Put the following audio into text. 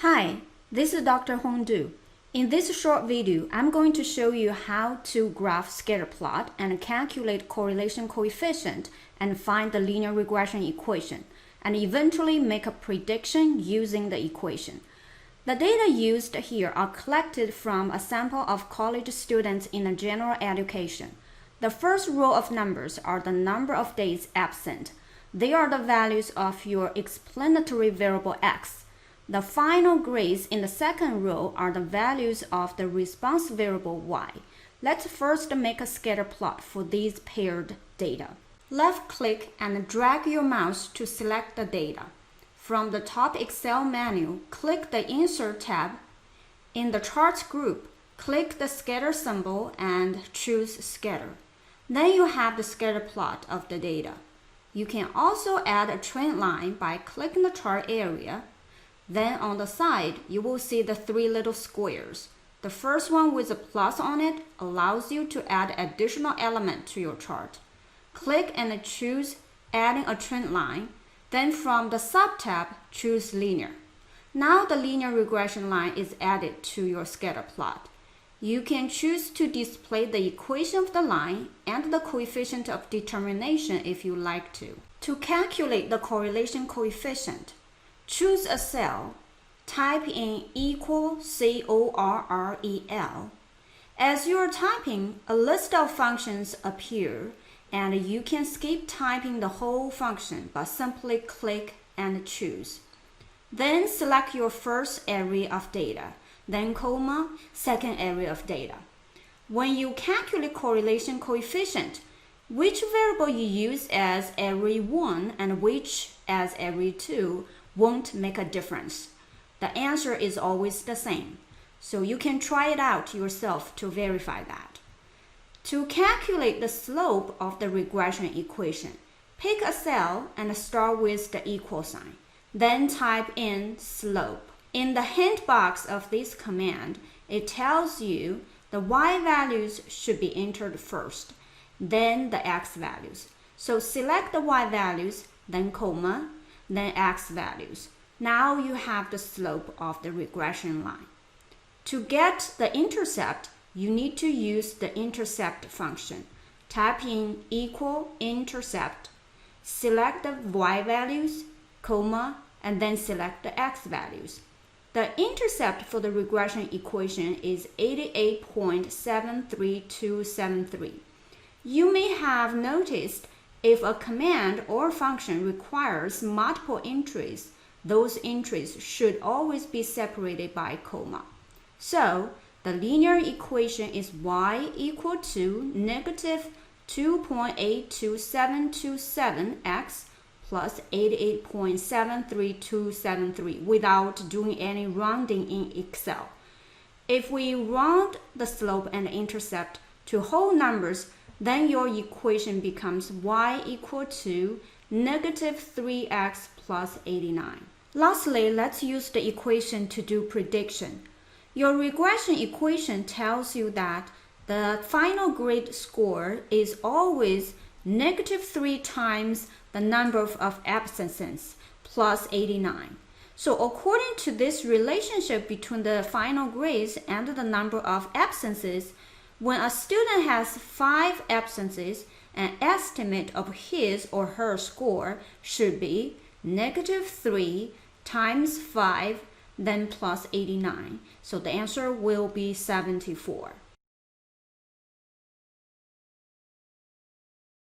Hi, this is Dr. Hongdu. In this short video, I'm going to show you how to graph scatter plot and calculate correlation coefficient and find the linear regression equation, and eventually make a prediction using the equation. The data used here are collected from a sample of college students in a general education. The first row of numbers are the number of days absent. They are the values of your explanatory variable x. The final grades in the second row are the values of the response variable y. Let's first make a scatter plot for these paired data. Left-click and drag your mouse to select the data. From the top Excel menu, click the Insert tab. In the Charts group, click the scatter symbol and choose Scatter. Then you have the scatter plot of the data. You can also add a trend line by clicking the chart area. Then on the side, you will see the three little squares. The first one with a plus on it allows you to add additional element to your chart. Click and choose Adding a Trend Line. Then from the sub-tab, choose Linear. Now the linear regression line is added to your scatter plot. You can choose to display the equation of the line and the coefficient of determination if you like to. To calculate the correlation coefficient, choose a cell, type in equal CORREL. As you are typing, a list of functions appear, and you can skip typing the whole function but simply click and choose. Then select your first array of data, then comma, second array of data. When you calculate correlation coefficient, which variable you use as array 1 and which as array 2 won't make a difference. The answer is always the same, so you can try it out yourself to verify that. To calculate the slope of the regression equation, pick a cell and start with the equal sign. Then type in slope. In the hint box of this command, it tells you the y values should be entered first, then the x values. So select the y values, then comma, then x values. Now you have the slope of the regression line. To get the intercept, you need to use the intercept function. Type in equal intercept, select the y values, comma, and then select the x values. The intercept for the regression equation is 88.73273. You may have noticed if a command or function requires multiple entries, those entries should always be separated by a comma. So, the linear equation is y equal to negative 2.822727x plus 88.73273 without doing any rounding in Excel. If we round the slope and intercept to whole numbers, then your equation becomes y equal to negative 3x plus 89. Lastly, let's use the equation to do prediction. Your regression equation tells you that the final grade score is always negative 3 times the number of absences plus 89. So according to this relationship between the final grades and the number of absences, when a student has 5 absences, an estimate of his or her score should be negative 3 times 5, then plus 89. So the answer will be 74.